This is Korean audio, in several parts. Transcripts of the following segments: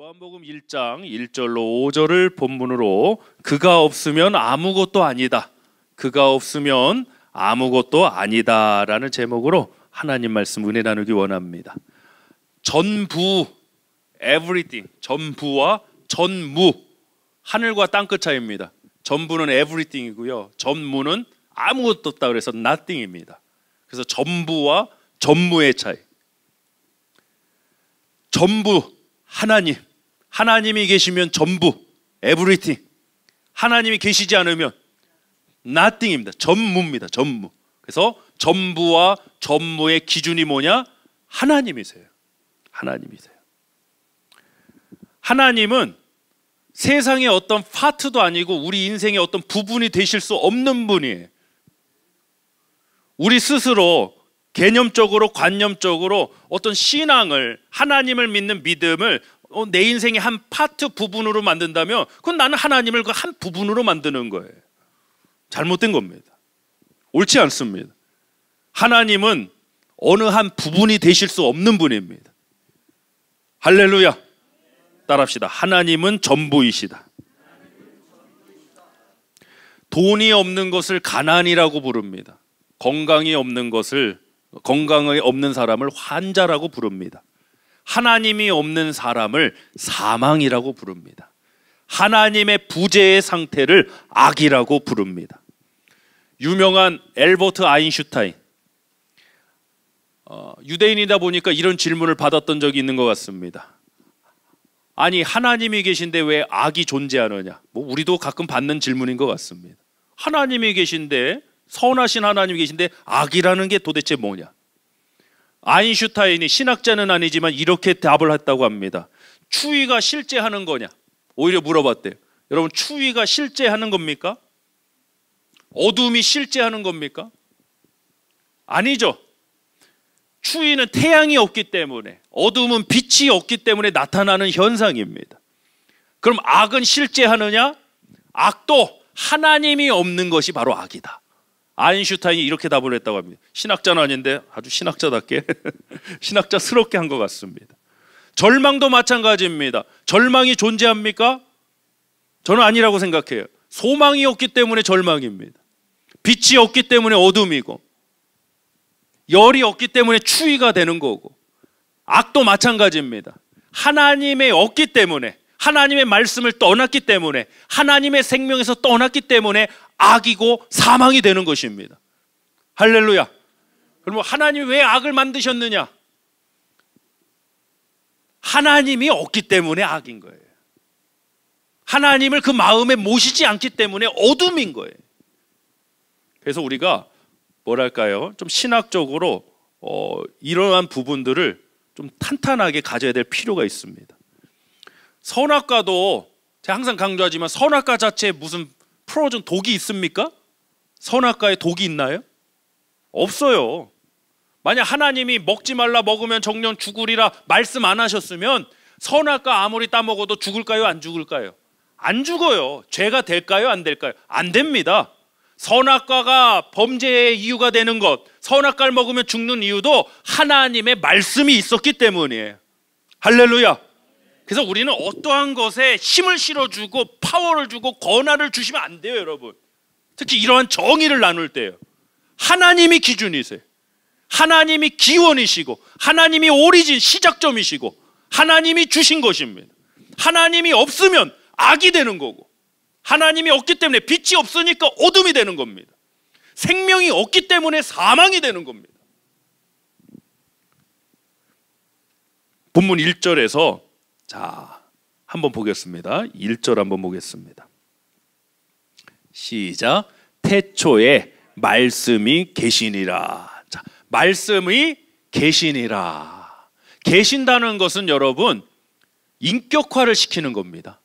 요한복음 1장 1절로 5절을 본문으로 그가 없으면 아무것도 아니다, 그가 없으면 아무것도 아니다 라는 제목으로 하나님 말씀 은혜 나누기 원합니다. 전부, everything, 전부와 전무, 하늘과 땅끝 차이입니다. 전부는 everything이고요, 전무는 아무것도 없다 그래서 nothing입니다. 그래서 전부와 전무의 차이. 전부 하나님, 하나님이 계시면 전부 everything, 하나님이 계시지 않으면 nothing입니다. 전무입니다. 전무. 그래서 전부와 전무의 기준이 뭐냐? 하나님이세요. 하나님이세요. 하나님은 세상의 어떤 파트도 아니고 우리 인생의 어떤 부분이 되실 수 없는 분이에요. 우리 스스로 개념적으로 관념적으로 어떤 신앙을, 하나님을 믿는 믿음을 내 인생의 한 파트 부분으로 만든다면 그건 나는 하나님을 그 한 부분으로 만드는 거예요. 잘못된 겁니다. 옳지 않습니다. 하나님은 어느 한 부분이 되실 수 없는 분입니다. 할렐루야. 따라합시다. 하나님은 전부이시다. 돈이 없는 것을 가난이라고 부릅니다. 건강이 없는 사람을 환자라고 부릅니다. 하나님이 없는 사람을 사망이라고 부릅니다. 하나님의 부재의 상태를 악이라고 부릅니다. 유명한 엘버트 아인슈타인, 유대인이다 보니까 이런 질문을 받았던 적이 있는 것 같습니다. 아니, 하나님이 계신데 왜 악이 존재하느냐? 우리도 가끔 받는 질문인 것 같습니다. 하나님이 계신데, 선하신 하나님이 계신데 악이라는 게 도대체 뭐냐? 아인슈타인이, 신학자는 아니지만 이렇게 답을 했다고 합니다. 추위가 실제 하는 거냐? 오히려 물어봤대요. 여러분, 추위가 실제 하는 겁니까? 어둠이 실제 하는 겁니까? 아니죠. 추위는 태양이 없기 때문에, 어둠은 빛이 없기 때문에 나타나는 현상입니다. 그럼 악은 실제 하느냐? 악도 하나님이 없는 것이 바로 악이다. 아인슈타인이 이렇게 답을 했다고 합니다. 신학자는 아닌데 아주 신학자답게 신학자스럽게 한 것 같습니다. 절망도 마찬가지입니다. 절망이 존재합니까? 저는 아니라고 생각해요. 소망이 없기 때문에 절망입니다. 빛이 없기 때문에 어둠이고, 열이 없기 때문에 추위가 되는 거고, 악도 마찬가지입니다. 하나님의 없기 때문에, 하나님의 말씀을 떠났기 때문에, 하나님의 생명에서 떠났기 때문에 악이고 사망이 되는 것입니다. 할렐루야. 그럼 하나님이 왜 악을 만드셨느냐? 하나님이 없기 때문에 악인 거예요. 하나님을 그 마음에 모시지 않기 때문에 어둠인 거예요. 그래서 우리가 뭐랄까요? 좀 신학적으로 이러한 부분들을 좀 탄탄하게 가져야 될 필요가 있습니다. 선악과도 제가 항상 강조하지만 선악과 자체에 무슨 풀어준 독이 있습니까? 선악과에 독이 있나요? 없어요. 만약 하나님이 먹지 말라, 먹으면 정령 죽으리라 말씀 안 하셨으면 선악과 아무리 따먹어도 죽을까요? 안 죽을까요? 안 죽어요. 죄가 될까요? 안 될까요? 안 됩니다. 선악과가 범죄의 이유가 되는 것, 선악과를 먹으면 죽는 이유도 하나님의 말씀이 있었기 때문이에요. 할렐루야. 그래서 우리는 어떠한 것에 힘을 실어주고 파워를 주고 권한을 주시면 안 돼요, 여러분. 특히 이러한 정의를 나눌 때요. 하나님이 기준이세요. 하나님이 기원이시고, 하나님이 오리진, 시작점이시고, 하나님이 주신 것입니다. 하나님이 없으면 악이 되는 거고, 하나님이 없기 때문에 빛이 없으니까 어둠이 되는 겁니다. 생명이 없기 때문에 사망이 되는 겁니다. 본문 1절에서 자, 한번 보겠습니다. 1절 한번 보겠습니다. 시작. 태초에 말씀이 계시니라. 자, 말씀이 계시니라. 계신다는 것은 여러분 인격화를 시키는 겁니다.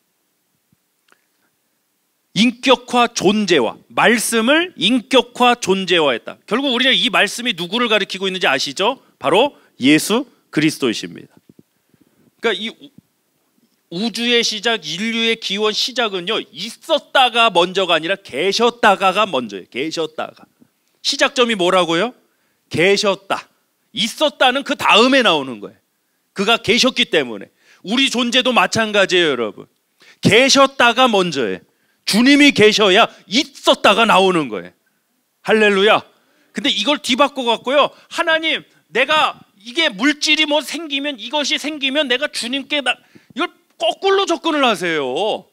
인격화, 존재화. 말씀을 인격화, 존재화했다. 결국 우리는 이 말씀이 누구를 가리키고 있는지 아시죠? 바로 예수 그리스도이십니다. 그러니까 이 우주의 시작, 인류의 기원 시작은요, 있었다가 먼저가 아니라 계셨다가가 먼저예요. 계셨다가. 시작점이 뭐라고요? 계셨다. 있었다는 그 다음에 나오는 거예요. 그가 계셨기 때문에. 우리 존재도 마찬가지예요, 여러분. 계셨다가 먼저예요. 주님이 계셔야 있었다가 나오는 거예요. 할렐루야. 근데 이걸 뒤바꿔 갖고요, 하나님, 내가 이게 물질이 뭐 생기면, 이것이 생기면 내가 주님께 이걸 거꾸로 접근을 하세요.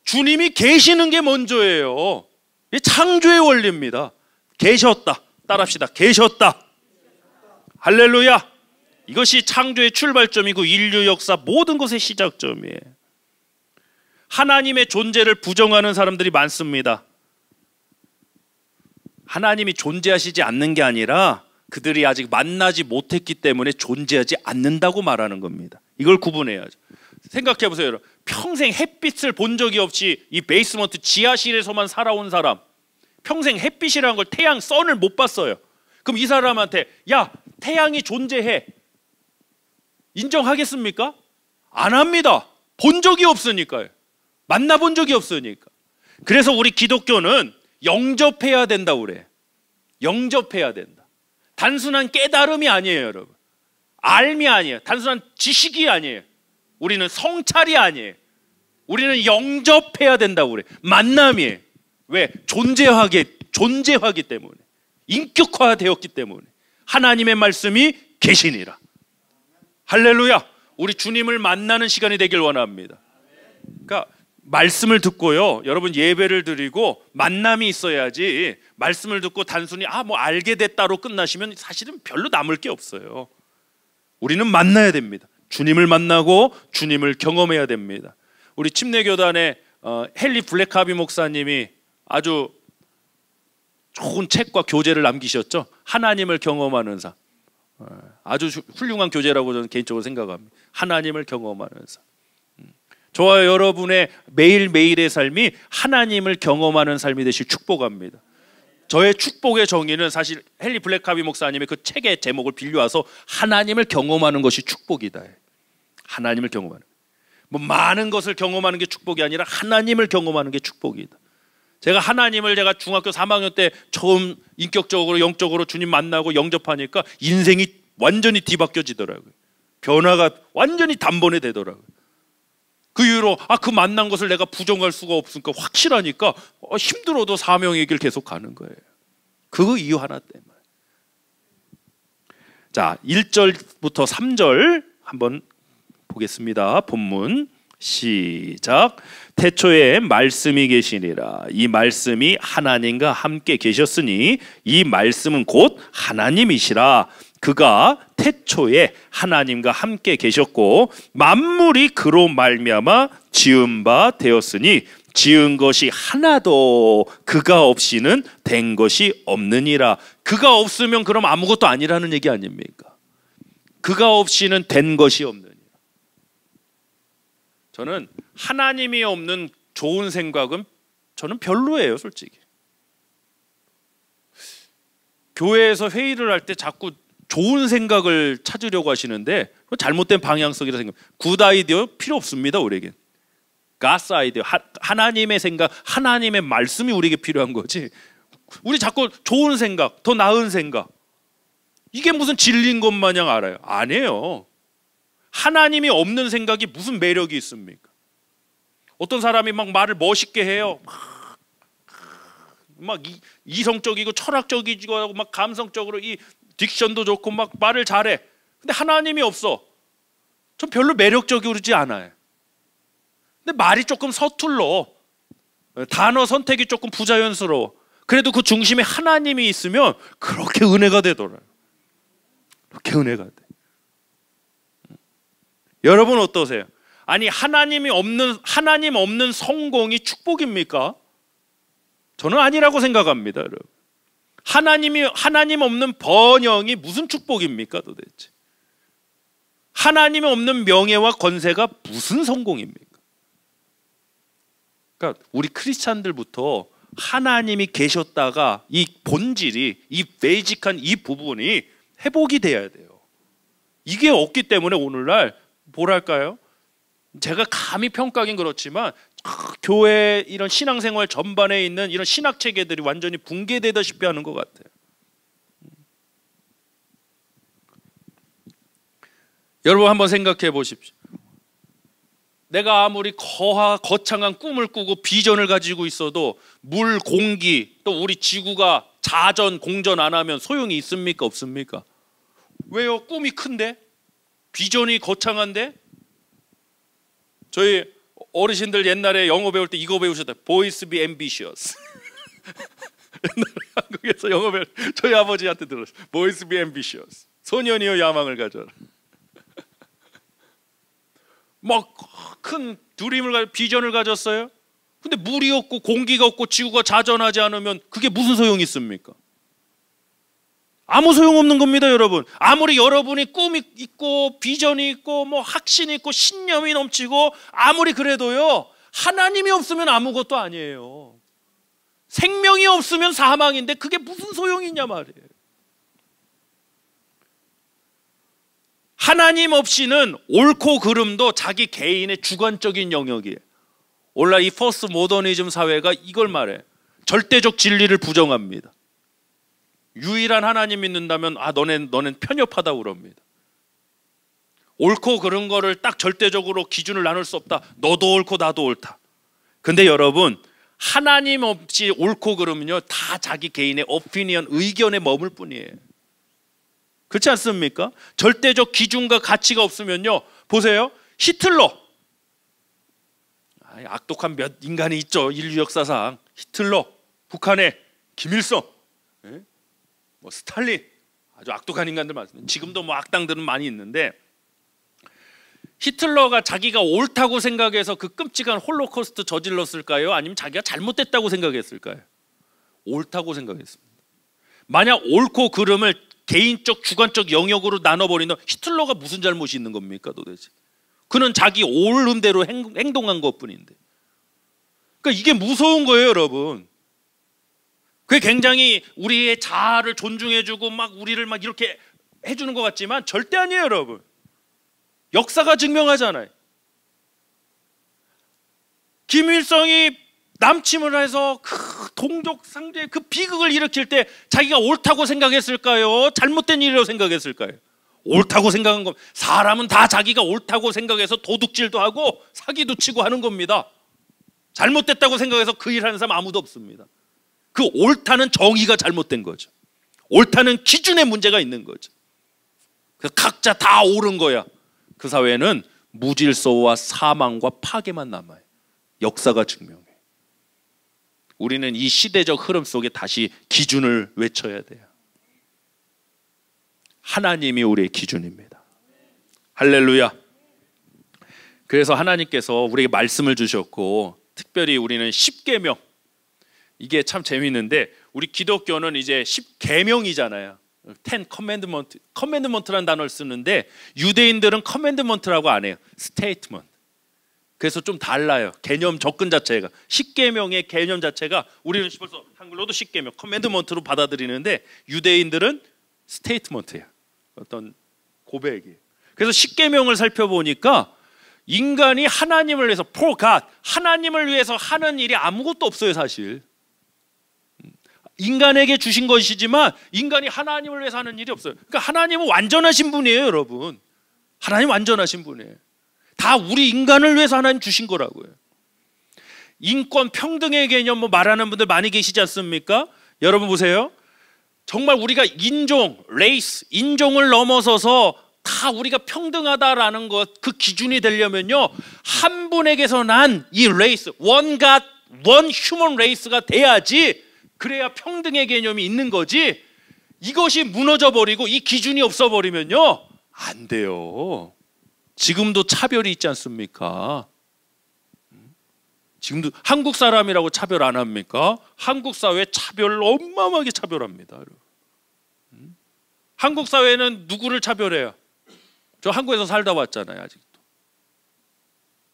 주님이 계시는 게 먼저예요. 이게 창조의 원리입니다. 계셨다. 따라합시다. 계셨다. 할렐루야. 이것이 창조의 출발점이고 인류 역사 모든 것의 시작점이에요. 하나님의 존재를 부정하는 사람들이 많습니다. 하나님이 존재하시지 않는 게 아니라 그들이 아직 만나지 못했기 때문에 존재하지 않는다고 말하는 겁니다. 이걸 구분해야죠. 생각해 보세요, 여러분. 평생 햇빛을 본 적이 없이 이 베이스먼트 지하실에서만 살아온 사람, 평생 햇빛이라는 걸, 태양, 선을 못 봤어요. 그럼 이 사람한테 야, 태양이 존재해, 인정하겠습니까? 안 합니다. 본 적이 없으니까요. 만나본 적이 없으니까. 그래서 우리 기독교는 영접해야 된다고 그래. 영접해야 된다. 단순한 깨달음이 아니에요, 여러분. 알미 아니에요. 단순한 지식이 아니에요. 우리는 성찰이 아니에요. 우리는 영접해야 된다고 그래. 만남이에요. 왜? 존재하기 때문에. 인격화되었기 때문에. 하나님의 말씀이 계시니라. 할렐루야. 우리 주님을 만나는 시간이 되길 원합니다. 그러니까 말씀을 듣고요, 여러분, 예배를 드리고 만남이 있어야지, 말씀을 듣고 단순히 뭐 알게 됐다로 끝나시면 사실은 별로 남을 게 없어요. 우리는 만나야 됩니다. 주님을 만나고 주님을 경험해야 됩니다. 우리 침례교단의 헨리 블랙하비 목사님이 아주 좋은 책과 교재를 남기셨죠. 하나님을 경험하는 삶. 아주 훌륭한 교재라고 저는 개인적으로 생각합니다. 하나님을 경험하는 삶. 저와 여러분의 매일매일의 삶이 하나님을 경험하는 삶이 되실 축복합니다. 저의 축복의 정의는 사실 헨리 블랙하비 목사님의 그 책의 제목을 빌려와서 하나님을 경험하는 것이 축복이다. 하나님을 경험하는, 뭐 많은 것을 경험하는 게 축복이 아니라 하나님을 경험하는 게 축복이다. 제가 중학교 3학년 때 처음 인격적으로 영적으로 주님 만나고 영접하니까 인생이 완전히 뒤바뀌어지더라고요. 변화가 완전히 단번에 되더라고요. 그 이후로 그 만난 것을 내가 부정할 수가 없으니까 확실하니까 힘들어도 사명의 길 계속 가는 거예요. 그 이유 하나 때문에. 자, 1절부터 3절 한번 보겠습니다. 본문 시작. 태초에 말씀이 계시니라. 이 말씀이 하나님과 함께 계셨으니 이 말씀은 곧 하나님이시라. 그가 태초에 하나님과 함께 계셨고 만물이 그로 말미암아 지은 바 되었으니 지은 것이 하나도 그가 없이는 된 것이 없느니라. 그가 없으면 그럼 아무것도 아니라는 얘기 아닙니까? 그가 없이는 된 것이 없느니라. 저는 하나님이 없는 좋은 생각은 저는 별로예요, 솔직히. 교회에서 회의를 할 때 자꾸 좋은 생각을 찾으려고 하시는데 잘못된 방향성이라 생각합니다. 굿 아이디어 필요 없습니다, 우리에겐. 가스 아이디어, 하나님의 생각, 하나님의 말씀이 우리에게 필요한 거지. 우리 자꾸 좋은 생각, 더 나은 생각, 이게 무슨 진리인 것 마냥 알아요? 아니에요. 하나님이 없는 생각이 무슨 매력이 있습니까? 어떤 사람이 막 말을 멋있게 해요. 막 이성적이고 철학적이고 하고 막 감성적으로 이 딕션도 좋고 막 말을 잘해. 근데 하나님이 없어. 전 별로 매력적이지 않아요. 근데 말이 조금 서툴러. 단어 선택이 조금 부자연스러워. 그래도 그 중심에 하나님이 있으면 그렇게 은혜가 되더라고요. 그렇게 은혜가 돼. 여러분 어떠세요? 아니, 하나님 없는 성공이 축복입니까? 저는 아니라고 생각합니다, 여러분. 하나님 없는 번영이 무슨 축복입니까, 도대체? 하나님이 없는 명예와 권세가 무슨 성공입니까? 그러니까 우리 크리스찬들부터 하나님이 계셨다가 이 본질이, 이 베이직한 이 부분이 회복이 돼야 돼요. 이게 없기 때문에 오늘날 뭐랄까요? 제가 감히 평가하긴 그렇지만 교회 이런 신앙생활 전반에 있는 이런 신학 체계들이 완전히 붕괴되다시피 하는 것 같아요. 여러분 한번 생각해 보십시오. 내가 아무리 거창한 꿈을 꾸고 비전을 가지고 있어도 물, 공기, 또 우리 지구가 자전, 공전 안 하면 소용이 있습니까? 없습니까? 왜요? 꿈이 큰데? 비전이 거창한데? 저희 어르신들 옛날에 영어 배울 때 이거 배우셨다. Boys be ambitious. 옛날에 한국에서 영어 배울 때 저희 아버지한테 들었어요. Boys be ambitious. 소년이여 야망을 가져라. 막 큰 드림을 비전을 가졌어요. 근데 물이 없고 공기가 없고 지구가 자전하지 않으면 그게 무슨 소용이 있습니까? 아무 소용없는 겁니다, 여러분. 아무리 여러분이 꿈이 있고 비전이 있고 뭐 확신이 있고 신념이 넘치고 아무리 그래도요, 하나님이 없으면 아무것도 아니에요. 생명이 없으면 사망인데 그게 무슨 소용이 있냐 말이에요. 하나님 없이는 옳고 그름도 자기 개인의 주관적인 영역이에요. 오늘날 이 포스트 모더니즘 사회가 이걸 말해. 절대적 진리를 부정합니다. 유일한 하나님 믿는다면 너넨 편협하다고 그럽니다. 옳고 그른 거를 딱 절대적으로 기준을 나눌 수 없다. 너도 옳고 나도 옳다. 근데 여러분, 하나님 없이 옳고 그름은요, 다 자기 개인의 오피니언, 의견에 머물 뿐이에요. 그렇지 않습니까? 절대적 기준과 가치가 없으면요, 보세요. 히틀러, 악독한 몇 인간이 있죠, 인류 역사상. 히틀러, 북한의 김일성, 뭐 스탈린, 아주 악독한 인간들 많습니다. 지금도 뭐 악당들은 많이 있는데, 히틀러가 자기가 옳다고 생각해서 그 끔찍한 홀로코스트 저질렀을까요? 아니면 자기가 잘못됐다고 생각했을까요? 옳다고 생각했습니다. 만약 옳고 그름을 개인적 주관적 영역으로 나눠버리면 히틀러가 무슨 잘못이 있는 겁니까 도대체? 그는 자기 옳은 대로 행동한 것뿐인데. 그러니까 이게 무서운 거예요, 여러분. 그게 굉장히 우리의 자아를 존중해주고 막 우리를 막 이렇게 해주는 것 같지만 절대 아니에요, 여러분. 역사가 증명하잖아요. 김일성이 남침을 해서 그 동족 상제 그 비극을 일으킬 때 자기가 옳다고 생각했을까요? 잘못된 일이라고 생각했을까요? 옳다고 생각한 겁니다. 사람은 다 자기가 옳다고 생각해서 도둑질도 하고 사기도 치고 하는 겁니다. 잘못됐다고 생각해서 그 일 하는 사람 아무도 없습니다. 그 옳다는 정의가 잘못된 거죠. 옳다는 기준에 문제가 있는 거죠. 그래서 각자 다 옳은 거야. 그 사회는 무질서와 사망과 파괴만 남아요. 역사가 증명해. 우리는 이 시대적 흐름 속에 다시 기준을 외쳐야 돼요. 하나님이 우리의 기준입니다. 할렐루야. 그래서 하나님께서 우리에게 말씀을 주셨고, 특별히 우리는 10계명, 이게 참 재미있는데 우리 기독교는 이제 10계명이잖아요. 10 commandment, commandment라는 단어를 쓰는데 유대인들은 commandment라고 안 해요. statement. 그래서 좀 달라요. 개념 접근 자체가. 10계명의 개념 자체가 우리는 벌써 한글로도 10계명, commandment로 받아들이는데 유대인들은 statement예요. 어떤 고백이에요. 그래서 10계명을 살펴보니까 인간이 하나님을 위해서 for God, 하나님을 위해서 하는 일이 아무것도 없어요, 사실. 인간에게 주신 것이지만 인간이 하나님을 위해서 하는 일이 없어요. 그러니까 하나님은 완전하신 분이에요, 여러분. 하나님 완전하신 분이에요. 다 우리 인간을 위해서 하나님 주신 거라고요. 인권, 평등의 개념 뭐 말하는 분들 많이 계시지 않습니까? 여러분 보세요. 정말 우리가 인종, 레이스, 인종을 넘어서서 다 우리가 평등하다라는 것, 그 기준이 되려면요, 한 분에게서 난 이 레이스, 원 갓, 원 휴먼 레이스가 돼야지, 그래야 평등의 개념이 있는 거지. 이것이 무너져 버리고 이 기준이 없어 버리면요, 안 돼요. 지금도 차별이 있지 않습니까? 지금도 한국 사람이라고 차별 안 합니까? 한국 사회 차별 어마어마하게 차별합니다. 한국 사회는 누구를 차별해요? 저 한국에서 살다 왔잖아요. 아직도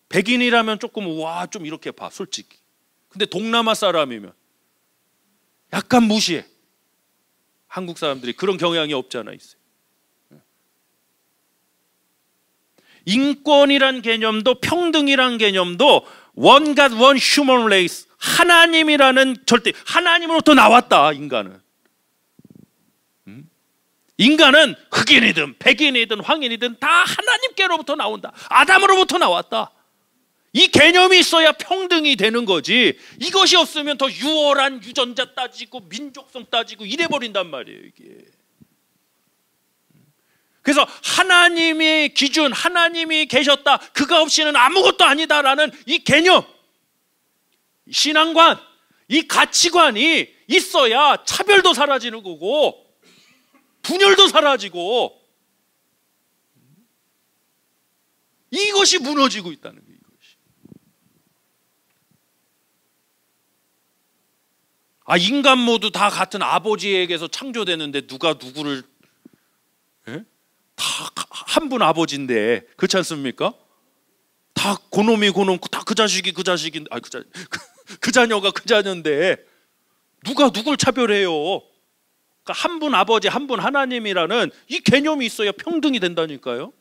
백인이라면 조금 와 좀 이렇게 봐, 솔직히. 근데 동남아 사람이면 약간 무시해. 한국 사람들이 그런 경향이 없지 않아 있어요. 인권이란 개념도 평등이란 개념도 one God, one human race, 하나님이라는 절대, 하나님으로부터 나왔다. 인간은 인간은 흑인이든 백인이든 황인이든 다 하나님께로부터 나온다. 아담으로부터 나왔다. 이 개념이 있어야 평등이 되는 거지. 이것이 없으면 더 유월한 유전자 따지고 민족성 따지고 이래버린단 말이에요, 이게. 그래서 하나님의 기준, 하나님이 계셨다, 그가 없이는 아무것도 아니다라는 이 개념, 신앙관, 이 가치관이 있어야 차별도 사라지는 거고 분열도 사라지고, 이것이 무너지고 있다는 거예요. 인간 모두 다 같은 아버지에게서 창조되는데 누가 누구를, 다 한 분 아버지인데, 그렇지 않습니까? 다 그놈이 그놈, 다 그 자식이 그 자식인데, 그 자녀가 그 자녀인데 누가 누굴 차별해요? 그러니까 한 분 아버지, 한 분 하나님이라는 이 개념이 있어야 평등이 된다니까요.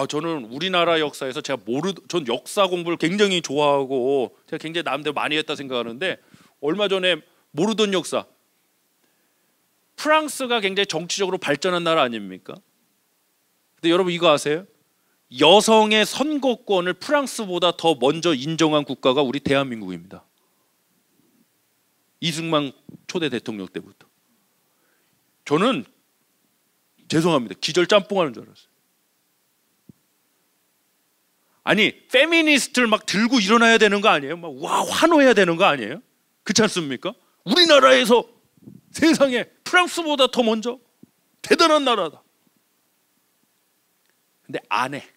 저는 우리나라 역사에서 전 역사 공부를 굉장히 좋아하고 제가 굉장히 나름대로 많이 했다 생각하는데, 얼마 전에 모르던 역사, 프랑스가 굉장히 정치적으로 발전한 나라 아닙니까? 근데 여러분 이거 아세요? 여성의 선거권을 프랑스보다 더 먼저 인정한 국가가 우리 대한민국입니다. 이승만 초대 대통령 때부터. 저는 죄송합니다, 기절 짬뽕하는 줄 알았어요. 페미니스트를 막 들고 일어나야 되는 거 아니에요? 막 환호해야 되는 거 아니에요? 그렇지 않습니까? 우리나라에서 세상에 프랑스보다 더 먼저 대단한 나라다. 근데 안 해.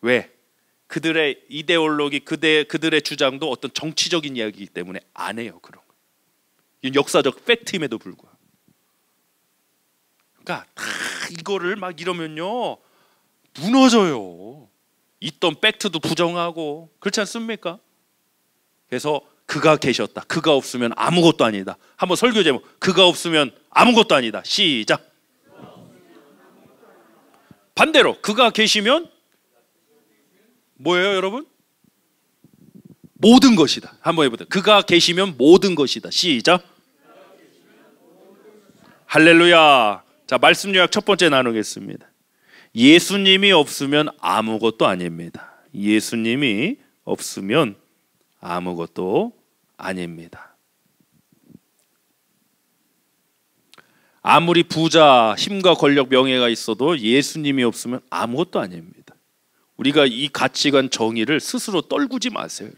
왜? 그들의 이데올로기, 그들의 주장도 어떤 정치적인 이야기이기 때문에 안 해요, 그런 거. 이건 역사적 팩트임에도 불구하고. 그러니까 이거를 막 이러면요 무너져요. 있던 팩트도 부정하고, 그렇지 않습니까? 그래서 그가 계셨다, 그가 없으면 아무것도 아니다. 한번 설교 제목, 그가 없으면 아무것도 아니다. 시작. 반대로 그가 계시면 뭐예요, 여러분? 모든 것이다. 한번 해보세요. 그가 계시면 모든 것이다. 시작. 할렐루야. 자, 말씀 요약 첫 번째 나누겠습니다. 예수님이 없으면 아무것도 아닙니다. 예수님이 없으면 아무것도 아닙니다. 아무리 부자, 힘과 권력, 명예가 있어도 예수님이 없으면 아무것도 아닙니다. 우리가 이 가치관 정의를 스스로 떨구지 마세요.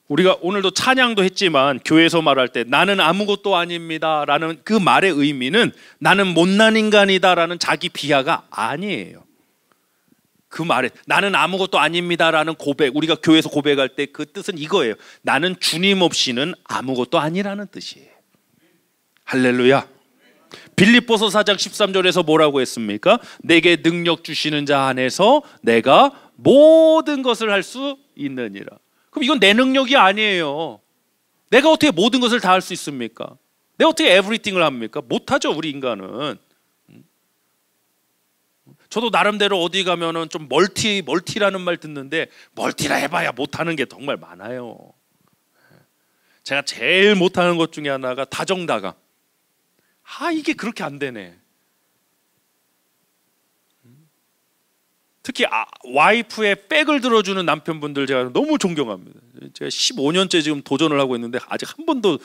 우리가 오늘도 찬양도 했지만 교회에서 말할 때 나는 아무것도 아닙니다 라는 그 말의 의미는 나는 못난 인간이다 라는 자기 비하가 아니에요. 그 말에 나는 아무것도 아닙니다 라는 고백, 우리가 교회에서 고백할 때 그 뜻은 이거예요. 나는 주님 없이는 아무것도 아니라는 뜻이에요. 할렐루야. 빌립보서 4장 13절에서 뭐라고 했습니까? 내게 능력 주시는 자 안에서 내가 모든 것을 할 수 있느니라. 그럼 이건 내 능력이 아니에요. 내가 어떻게 모든 것을 다 할 수 있습니까? 내가 어떻게 에브리띵을 합니까? 못하죠, 우리 인간은. 저도 나름대로 어디 가면은 좀 멀티라는 말 듣는데, 멀티라 해봐야 못하는 게 정말 많아요. 제가 제일 못하는 것 중에 하나가 다정다감. 이게 그렇게 안 되네. 특히 와이프의 백을 들어주는 남편분들 제가 너무 존경합니다. 제가 15년째 지금 도전을 하고 있는데 아직 한 번도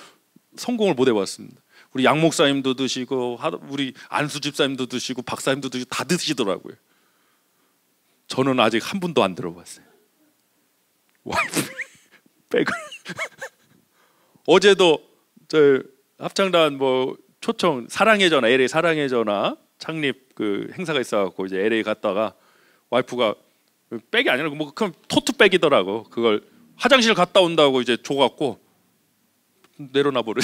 성공을 못 해봤습니다. 우리 양 목사님도 드시고 우리 안수 집사님도 드시고 박사님도 드시고 다 드시더라고요. 저는 아직 한 번도 안 들어봤어요. 와이프 백을. 어제도 저 합창단 초청 사랑의 전화, LA 사랑의 전화 창립 그 행사가 있어갖고 이제 LA 갔다가 와이프가 백이 아니라 그럼 토트백이더라고. 그걸 화장실 갔다 온다고 이제 줘갖고 내려놔 버려.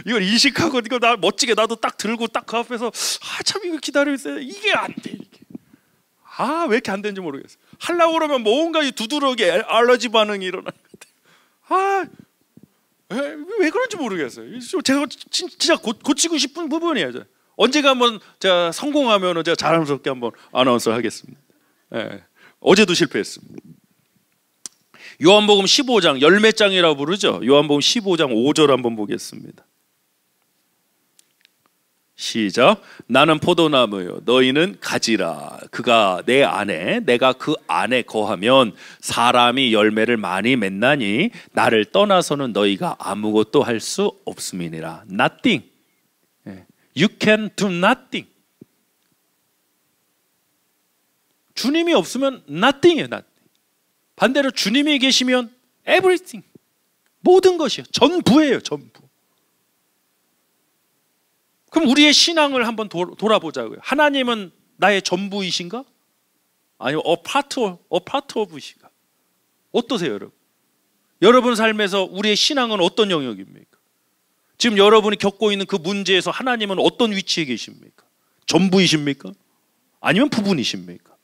이걸 인식하고 이거 나 멋지게 나도 딱 들고 딱 그 앞에서 참 이거 기다리고 있어요. 이게 안 돼. 이게. 왜 이렇게 안 되는지 모르겠어. 하려고 그러면 뭔가 이 두드러기 알러지 반응이 일어나는 것 같아. 왜 그런지 모르겠어요. 제가 진짜 고치고 싶은 부분이에요. 언제가 한번 제가 성공하면 제가 자랑스럽게 한번 아나운서 하겠습니다. 어제도 실패했습니다. 요한복음 15장, 열매장이라고 부르죠. 요한복음 15장 5절 한번 보겠습니다. 시작. 나는 포도나무요 너희는 가지라. 그가 내 안에 내가 그 안에 거하면 사람이 열매를 많이 맺나니 나를 떠나서는 너희가 아무것도 할 수 없음이니라. Nothing. You can do nothing. 주님이 없으면 nothing이에요. nothing. 반대로 주님이 계시면 everything. 모든 것이요. 전부예요. 전부. 그럼 우리의 신앙을 한번 돌아보자고요. 하나님은 나의 전부이신가? 아니면 a part of이신가? 어떠세요, 여러분? 여러분 삶에서 우리의 신앙은 어떤 영역입니까? 지금 여러분이 겪고 있는 그 문제에서 하나님은 어떤 위치에 계십니까? 전부이십니까? 아니면 부분이십니까?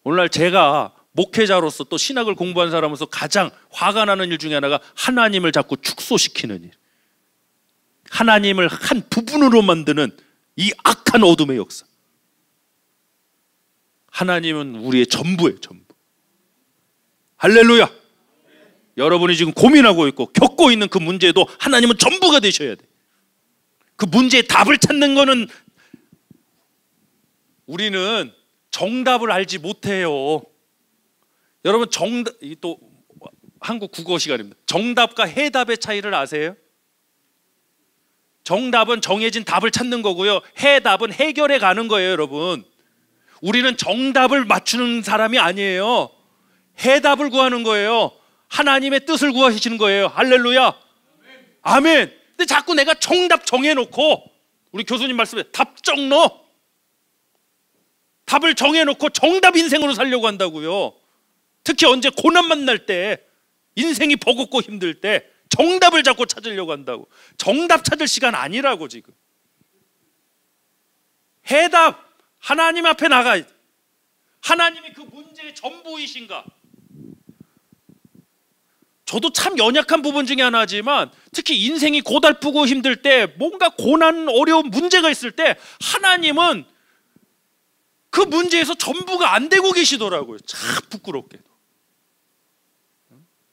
오늘날 제가 목회자로서 또 신학을 공부한 사람으로서 가장 화가 나는 일 중에 하나가 하나님을 자꾸 축소시키는 일. 하나님을 한 부분으로 만드는 이 악한 어둠의 역사. 하나님은 우리의 전부예요. 전부. 할렐루야. 여러분이 지금 고민하고 있고 겪고 있는 그 문제도 하나님은 전부가 되셔야 돼. 그 문제의 답을 찾는 거는 우리는 정답을 알지 못해요. 여러분 정답, 또 한국 국어 시간입니다. 정답과 해답의 차이를 아세요? 정답은 정해진 답을 찾는 거고요. 해답은 해결해 가는 거예요, 여러분. 우리는 정답을 맞추는 사람이 아니에요. 해답을 구하는 거예요. 하나님의 뜻을 구하시는 거예요. 할렐루야. 아멘. 근데 자꾸 내가 정답 정해놓고, 우리 교수님 말씀에 답정 넣어. 답을 정해놓고 정답 인생으로 살려고 한다고요. 특히 언제 고난 만날 때, 인생이 버겁고 힘들 때 정답을 자꾸 찾으려고 한다고. 정답 찾을 시간 아니라고 지금. 해답, 하나님 앞에 나가야 돼. 하나님이 그 문제의 전부이신가? 저도 참 연약한 부분 중에 하나지만 특히 인생이 고달프고 힘들 때, 뭔가 고난, 어려운 문제가 있을 때 하나님은 그 문제에서 전부가 안 되고 계시더라고요. 참 부끄럽게도.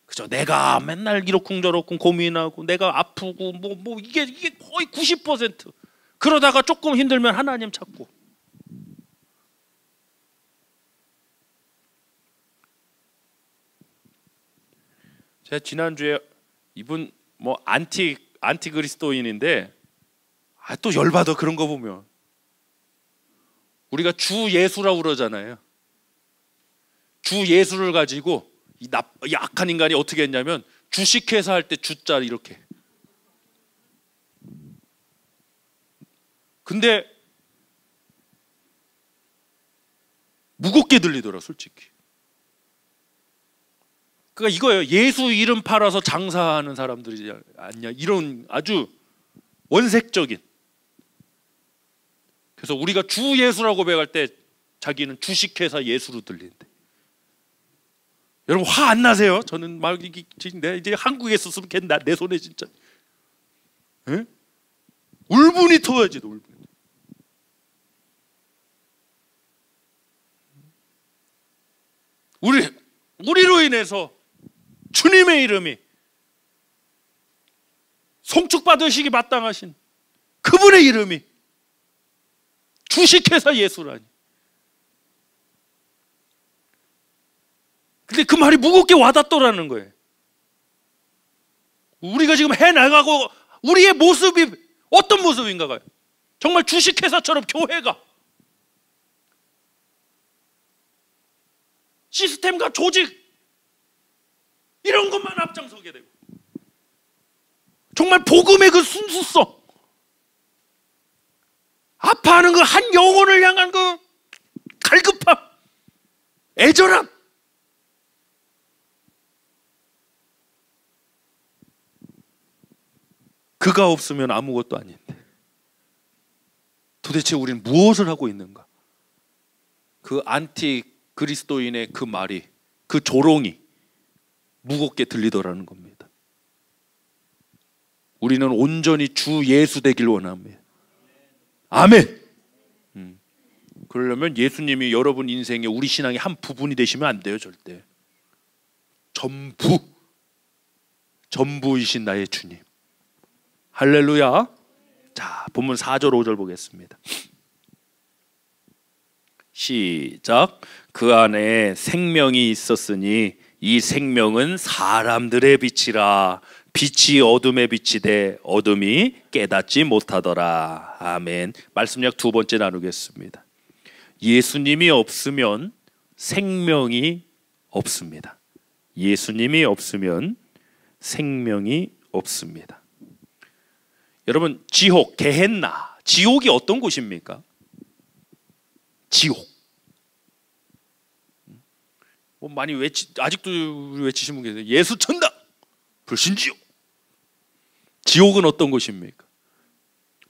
그죠? 내가 맨날 이러쿵저러쿵 고민하고 내가 아프고 이게 거의 90%. 그러다가 조금 힘들면 하나님 찾고. 제가 지난주에 이분 안티그리스도인인데 또 열받아 그런 거 보면. 우리가 주 예수라고 그러잖아요. 주 예수를 가지고 이 악한 인간이 어떻게 했냐면 주식회사 할 때 주자 이렇게. 근데 무겁게 들리더라 솔직히. 그러니까 이거예요. 예수 이름 팔아서 장사하는 사람들이지 않냐. 이런 아주 원색적인. 그래서 우리가 주 예수라고 고백할 때 자기는 주식회사 예수로 들리는데. 여러분 화 안 나세요? 저는 막 내가 이제 한국에 있었으면 내 손에 진짜 에? 울분이 터야지. 울분이. 우리로 인해서 주님의 이름이 송축받으시기 마땅하신 그분의 이름이 주식회사 예수라니. 근데 그 말이 무겁게 와닿더라는 거예요. 우리가 지금 해나가고 우리의 모습이 어떤 모습인가요? 정말 주식회사처럼 교회가 시스템과 조직 이런 것만 앞장서게 되고 정말 복음의 그 순수성, 아파하는 그 한 영혼을 향한 그 갈급함, 애절함, 그가 없으면 아무것도 아닌데 도대체 우리는 무엇을 하고 있는가? 그 안티 그리스도인의 그 말이, 그 조롱이 무겁게 들리더라는 겁니다. 우리는 온전히 주 예수 되길 원합니다. 아멘. 그러려면 예수님이 여러분 인생에 우리 신앙의 한 부분이 되시면 안 돼요. 절대. 전부이신 나의 주님. 할렐루야. 본문 4절 5절 보겠습니다. 시작. 그 안에 생명이 있었으니 이 생명은 사람들의 빛이라. 빛이 어둠에 비치되 어둠이 깨닫지 못하더라. 아멘. 말씀약 두 번째 나누겠습니다. 예수님이 없으면 생명이 없습니다. 예수님이 없으면 생명이 없습니다. 여러분, 지옥, 게헨나, 지옥이 어떤 곳입니까? 지옥. 뭐 많이 아직도 외치시는 분 계세요. 예수 천당, 불신지옥. 지옥은 어떤 곳입니까?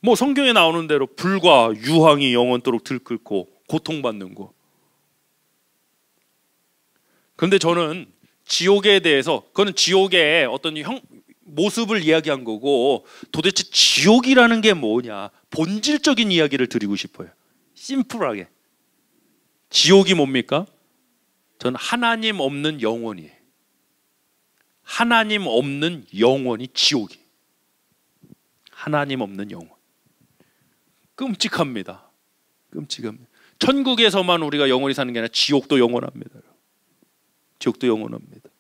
뭐 성경에 나오는 대로 불과 유황이 영원토록 들끓고 고통받는 곳. 그런데 저는 지옥에 대해서, 그거는 지옥의 어떤 모습을 이야기한 거고, 도대체 지옥이라는 게 뭐냐, 본질적인 이야기를 드리고 싶어요. 심플하게. 지옥이 뭡니까? 전 하나님 없는 영혼이에요. 하나님 없는 영혼이 지옥이. 하나님 없는 영혼. 끔찍합니다. 끔찍합니다. 천국에서만 우리가 영원히 사는 게 아니라 지옥도 영원합니다. 지옥도 영원합니다.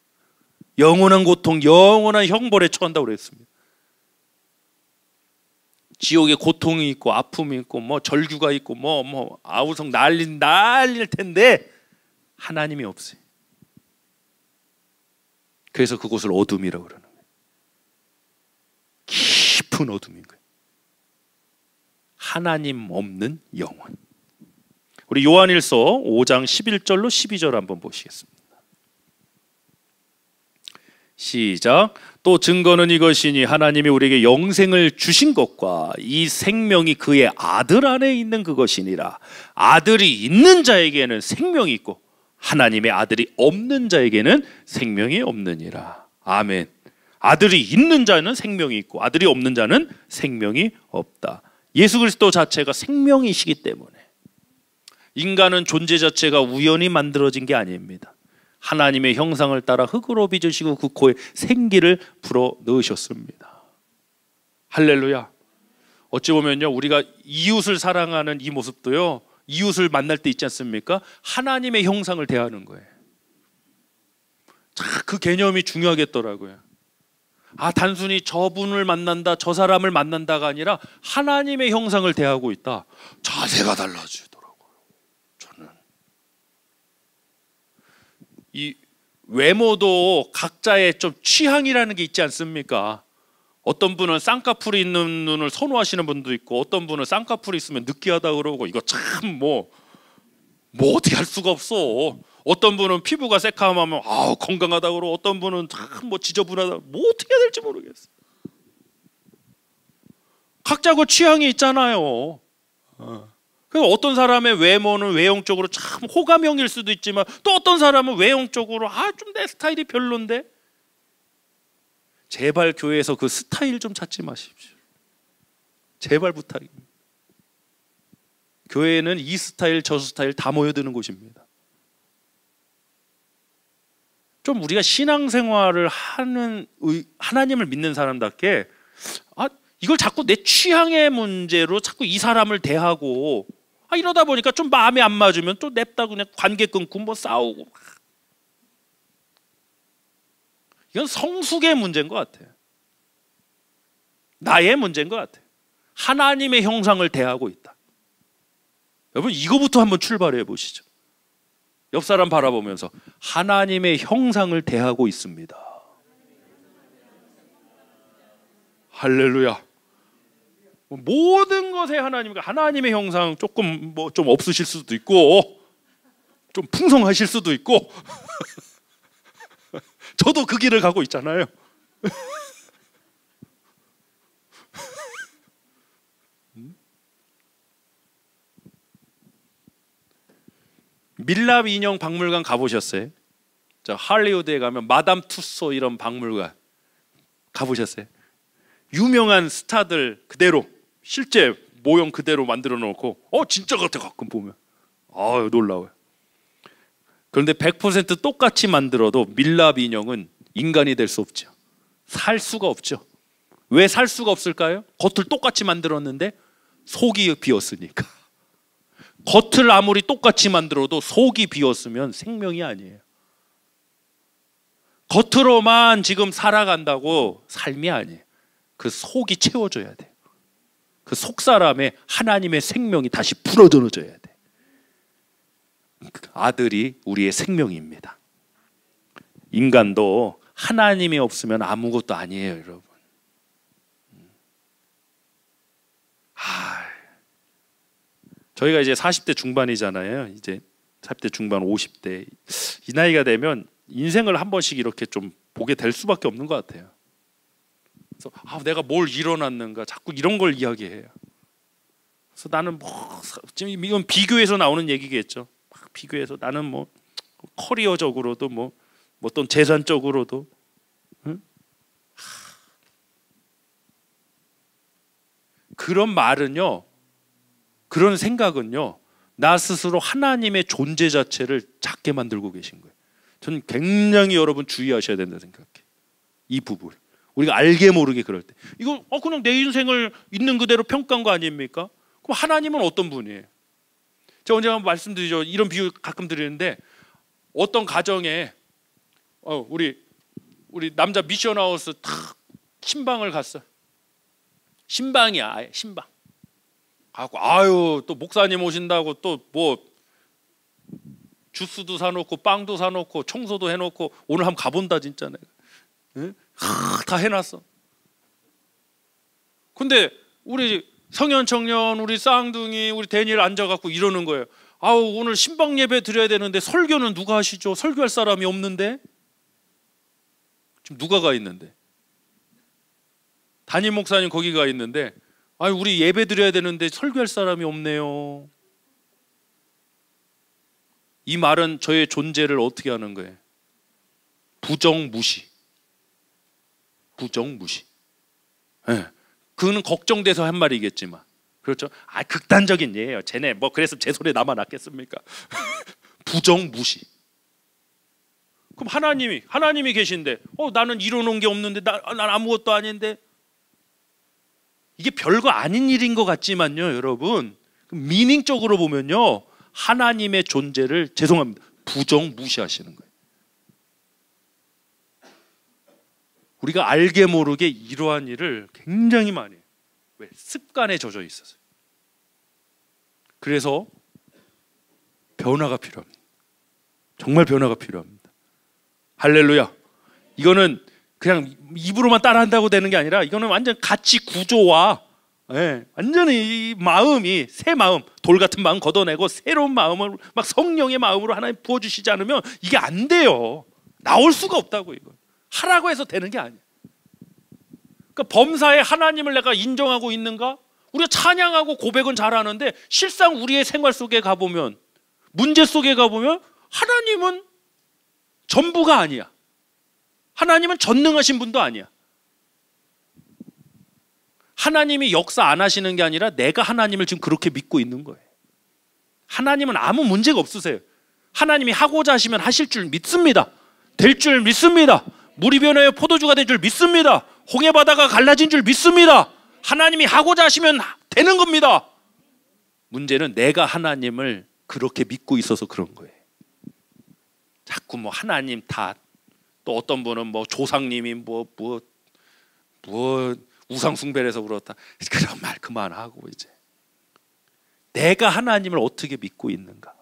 영원한 고통, 영원한 형벌에 처한다고 그랬습니다. 지옥에 고통이 있고 아픔이 있고 뭐 절규가 있고 뭐 아우성 난릴 텐데 하나님이 없어요. 그래서 그곳을 어둠이라고 그러는 거예요. 깊은 어둠인 거예요. 하나님 없는 영혼. 우리 요한일서 5장 11절로 12절 한번 보시겠습니다. 시작. 또 증거는 이것이니 하나님이 우리에게 영생을 주신 것과 이 생명이 그의 아들 안에 있는 그것이니라. 아들이 있는 자에게는 생명이 있고 하나님의 아들이 없는 자에게는 생명이 없느니라. 아멘. 아들이 있는 자는 생명이 있고 아들이 없는 자는 생명이 없다. 예수 그리스도 자체가 생명이시기 때문에 인간은 존재 자체가 우연히 만들어진 게 아닙니다. 하나님의 형상을 따라 흙으로 빚으시고 그 코에 생기를 불어 넣으셨습니다. 할렐루야. 어찌 보면요, 우리가 이웃을 사랑하는 이 모습도요, 이웃을 만날 때 있지 않습니까? 하나님의 형상을 대하는 거예요. 자, 그 개념이 중요하겠더라고요. 단순히 저분을 만난다, 저 사람을 만난다가 아니라 하나님의 형상을 대하고 있다. 자세가 달라지더라고요. 저는 이 외모도 각자의 좀 취향이라는 게 있지 않습니까? 어떤 분은 쌍꺼풀이 있는 눈을 선호하시는 분도 있고, 어떤 분은 쌍꺼풀이 있으면 느끼하다 그러고, 이거 참 뭐 어떻게 할 수가 없어. 어떤 분은 피부가 새카하면 건강하다 그러고, 어떤 분은 참 뭐 지저분하다, 뭐 어떻게 해야 될지 모르겠어. 각자 그 취향이 있잖아요. 그러니까 어떤 사람의 외모는 외형적으로 참 호감형일 수도 있지만, 또 어떤 사람은 외형적으로 좀 내 스타일이 별론데. 제발 교회에서 그 스타일 좀 찾지 마십시오. 제발 부탁입니다. 교회는 이 스타일 저 스타일 다 모여드는 곳입니다. 좀 우리가 신앙생활을 하는, 하나님을 믿는 사람답게 이걸 자꾸 내 취향의 문제로 자꾸 이 사람을 대하고, 이러다 보니까 좀 마음에 안 맞으면 또 냅다 그냥 관계 끊고 뭐 싸우고. 이건 성숙의 문제인 것 같아요. 나의 문제인 것 같아요. 하나님의 형상을 대하고 있다. 여러분, 이거부터 한번 출발해 보시죠. 옆 사람 바라보면서 하나님의 형상을 대하고 있습니다. 할렐루야. 모든 것에 하나님의 형상 조금 좀 없으실 수도 있고, 좀 풍성하실 수도 있고. 저도 그 길을 가고 있잖아요. 밀랍 인형 박물관 가보셨어요? 저 할리우드에 가면 마담 투소 이런 박물관 가보셨어요? 유명한 스타들 그대로 실제 모형 그대로 만들어 놓고 진짜 같아 가끔 보면. 놀라워요. 그런데 100% 똑같이 만들어도 밀랍 인형은 인간이 될 수 없죠. 살 수가 없죠. 왜 살 수가 없을까요? 겉을 똑같이 만들었는데 속이 비었으니까. 겉을 아무리 똑같이 만들어도 속이 비었으면 생명이 아니에요. 겉으로만 지금 살아간다고 삶이 아니에요. 그 속이 채워져야 돼요. 그 속사람에 하나님의 생명이 다시 불어넣어져야 돼. 아들이 우리의 생명입니다. 인간도 하나님이 없으면 아무것도 아니에요, 여러분. 저희가 이제 40대 중반이잖아요. 이제 40대 중반, 50대 이 나이가 되면 인생을 한 번씩 이렇게 좀 보게 될 수밖에 없는 것 같아요. 그래서 내가 뭘 이뤄놨는가 자꾸 이런 걸 이야기해요. 그래서 나는 지금 이건 비교해서 나오는 얘기겠죠. 비교해서 나는 뭐 커리어적으로도 뭐 어떤 재산적으로도 그런 말은요, 그런 생각은요, 나 스스로 하나님의 존재 자체를 작게 만들고 계신 거예요. 저는 굉장히 여러분 주의하셔야 된다 생각해요. 이 부분 우리가 알게 모르게 그럴 때 이거 그냥 내 인생을 있는 그대로 평가한 거 아닙니까? 그럼 하나님은 어떤 분이에요? 제가 언제 한번 말씀드리죠. 이런 비유 가끔 드리는데 어떤 가정에 우리 남자 미션하우스 탁 신방을 갔어. 신방이야, 아예 신방. 또 목사님 오신다고 또 뭐 주스도 사놓고 빵도 사놓고 청소도 해놓고 오늘 한번 가본다 진짜 내가. 응? 다 해놨어. 근데 우리 성현 청년, 우리 쌍둥이, 우리 데니엘 앉아갖고 이러는 거예요. 오늘 신방 예배 드려야 되는데 설교는 누가 하시죠? 설교할 사람이 없는데. 지금 누가 가 있는데? 담임 목사님 거기 가 있는데 우리 예배 드려야 되는데 설교할 사람이 없네요. 이 말은 저의 존재를 어떻게 하는 거예요? 부정무시. 부정무시. 네. 그는 걱정돼서 한 말이겠지만, 그렇죠? 극단적인 예예요. 쟤네 그래서 제 소리에 나만 낫겠습니까? 부정무시. 그럼 하나님이 계신데 나는 이뤄놓은 게 없는데 난 아무것도 아닌데. 이게 별거 아닌 일인 것 같지만요, 여러분. 미닝적으로 보면요, 하나님의 존재를 죄송합니다, 부정무시하시는 거예요. 우리가 알게 모르게 이러한 일을 굉장히 많이 해요. 왜? 습관에 젖어 있어서. 그래서 변화가 필요합니다. 정말 변화가 필요합니다. 할렐루야. 이거는 그냥 입으로만 따라한다고 되는 게 아니라 이거는 완전 가치 구조와 완전히 이 마음이 새 마음, 돌 같은 마음 걷어내고 새로운 마음을 막 성령의 마음으로 하나님 부어주시지 않으면 이게 안 돼요. 나올 수가 없다고. 이거 하라고 해서 되는 게 아니에요. 그러니까 범사에 하나님을 내가 인정하고 있는가? 우리가 찬양하고 고백은 잘하는데 실상 우리의 생활 속에 가보면, 문제 속에 가보면 하나님은 전부가 아니야. 하나님은 전능하신 분도 아니야. 하나님이 역사 안 하시는 게 아니라 내가 하나님을 지금 그렇게 믿고 있는 거예요. 하나님은 아무 문제가 없으세요. 하나님이 하고자 하시면 하실 줄 믿습니다. 될 줄 믿습니다. 물이 변하여 포도주가 된 줄 믿습니다. 홍해 바다가 갈라진 줄 믿습니다. 하나님이 하고자 하시면 되는 겁니다. 문제는 내가 하나님을 그렇게 믿고 있어서 그런 거예요. 자꾸 하나님 탓, 또 어떤 분은 조상님이 우상 숭배해서 그렇다. 그런 말 그만하고 이제 내가 하나님을 어떻게 믿고 있는가.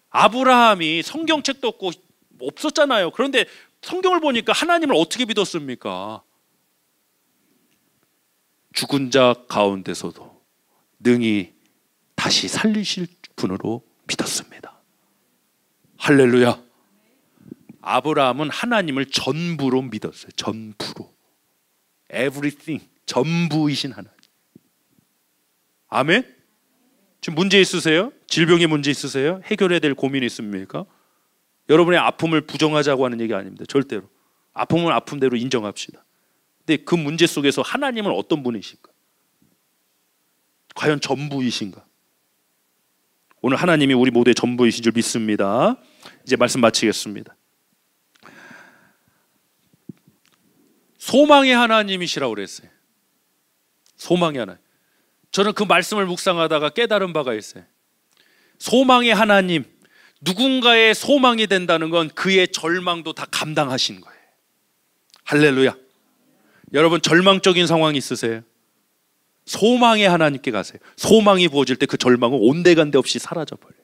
아브라함이 성경책도 없었잖아요. 그런데 성경을 보니까 하나님을 어떻게 믿었습니까? 죽은 자 가운데서도 능히 다시 살리실 분으로 믿었습니다. 할렐루야. 아브라함은 하나님을 전부로 믿었어요. 전부로. Everything. 전부이신 하나님. 아멘? 지금 문제 있으세요? 질병에 문제 있으세요? 해결해야 될 고민이 있습니까? 여러분의 아픔을 부정하자고 하는 얘기 아닙니다. 절대로. 아픔은 아픔대로 인정합시다. 근데 그 문제 속에서 하나님은 어떤 분이신가? 과연 전부이신가? 오늘 하나님이 우리 모두의 전부이신 줄 믿습니다. 이제 말씀 마치겠습니다. 소망의 하나님이시라고 그랬어요. 소망의 하나님. 저는 그 말씀을 묵상하다가 깨달은 바가 있어요. 소망의 하나님, 누군가의 소망이 된다는 건 그의 절망도 다 감당하신 거예요. 할렐루야. 여러분 절망적인 상황이 있으세요? 소망의 하나님께 가세요. 소망이 부어질 때 그 절망은 온데간데 없이 사라져버려요.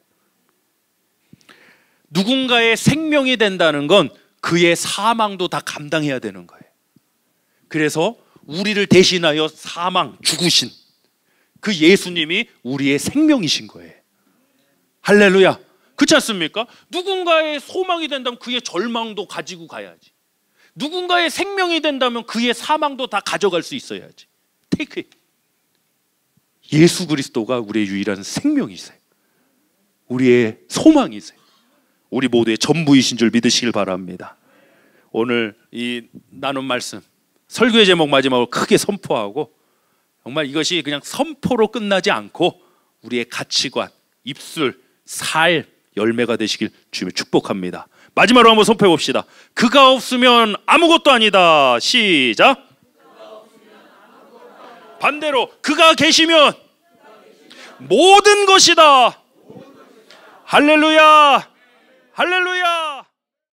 누군가의 생명이 된다는 건 그의 사망도 다 감당해야 되는 거예요. 그래서 우리를 대신하여 사망, 죽으신 그 예수님이 우리의 생명이신 거예요. 할렐루야. 그렇지 않습니까? 누군가의 소망이 된다면 그의 절망도 가지고 가야지. 누군가의 생명이 된다면 그의 사망도 다 가져갈 수 있어야지. 테이크 잇. 예수 그리스도가 우리의 유일한 생명이세요. 우리의 소망이세요. 우리 모두의 전부이신 줄 믿으시길 바랍니다. 오늘 이 나눈 말씀 설교의 제목 마지막으로 크게 선포하고, 정말 이것이 그냥 선포로 끝나지 않고 우리의 가치관, 입술, 살, 열매가 되시길 주님의 축복합니다. 마지막으로 한번 선포해 봅시다. 그가 없으면 아무것도 아니다. 시작. 반대로 그가 계시면 모든 것이다. 할렐루야. 할렐루야.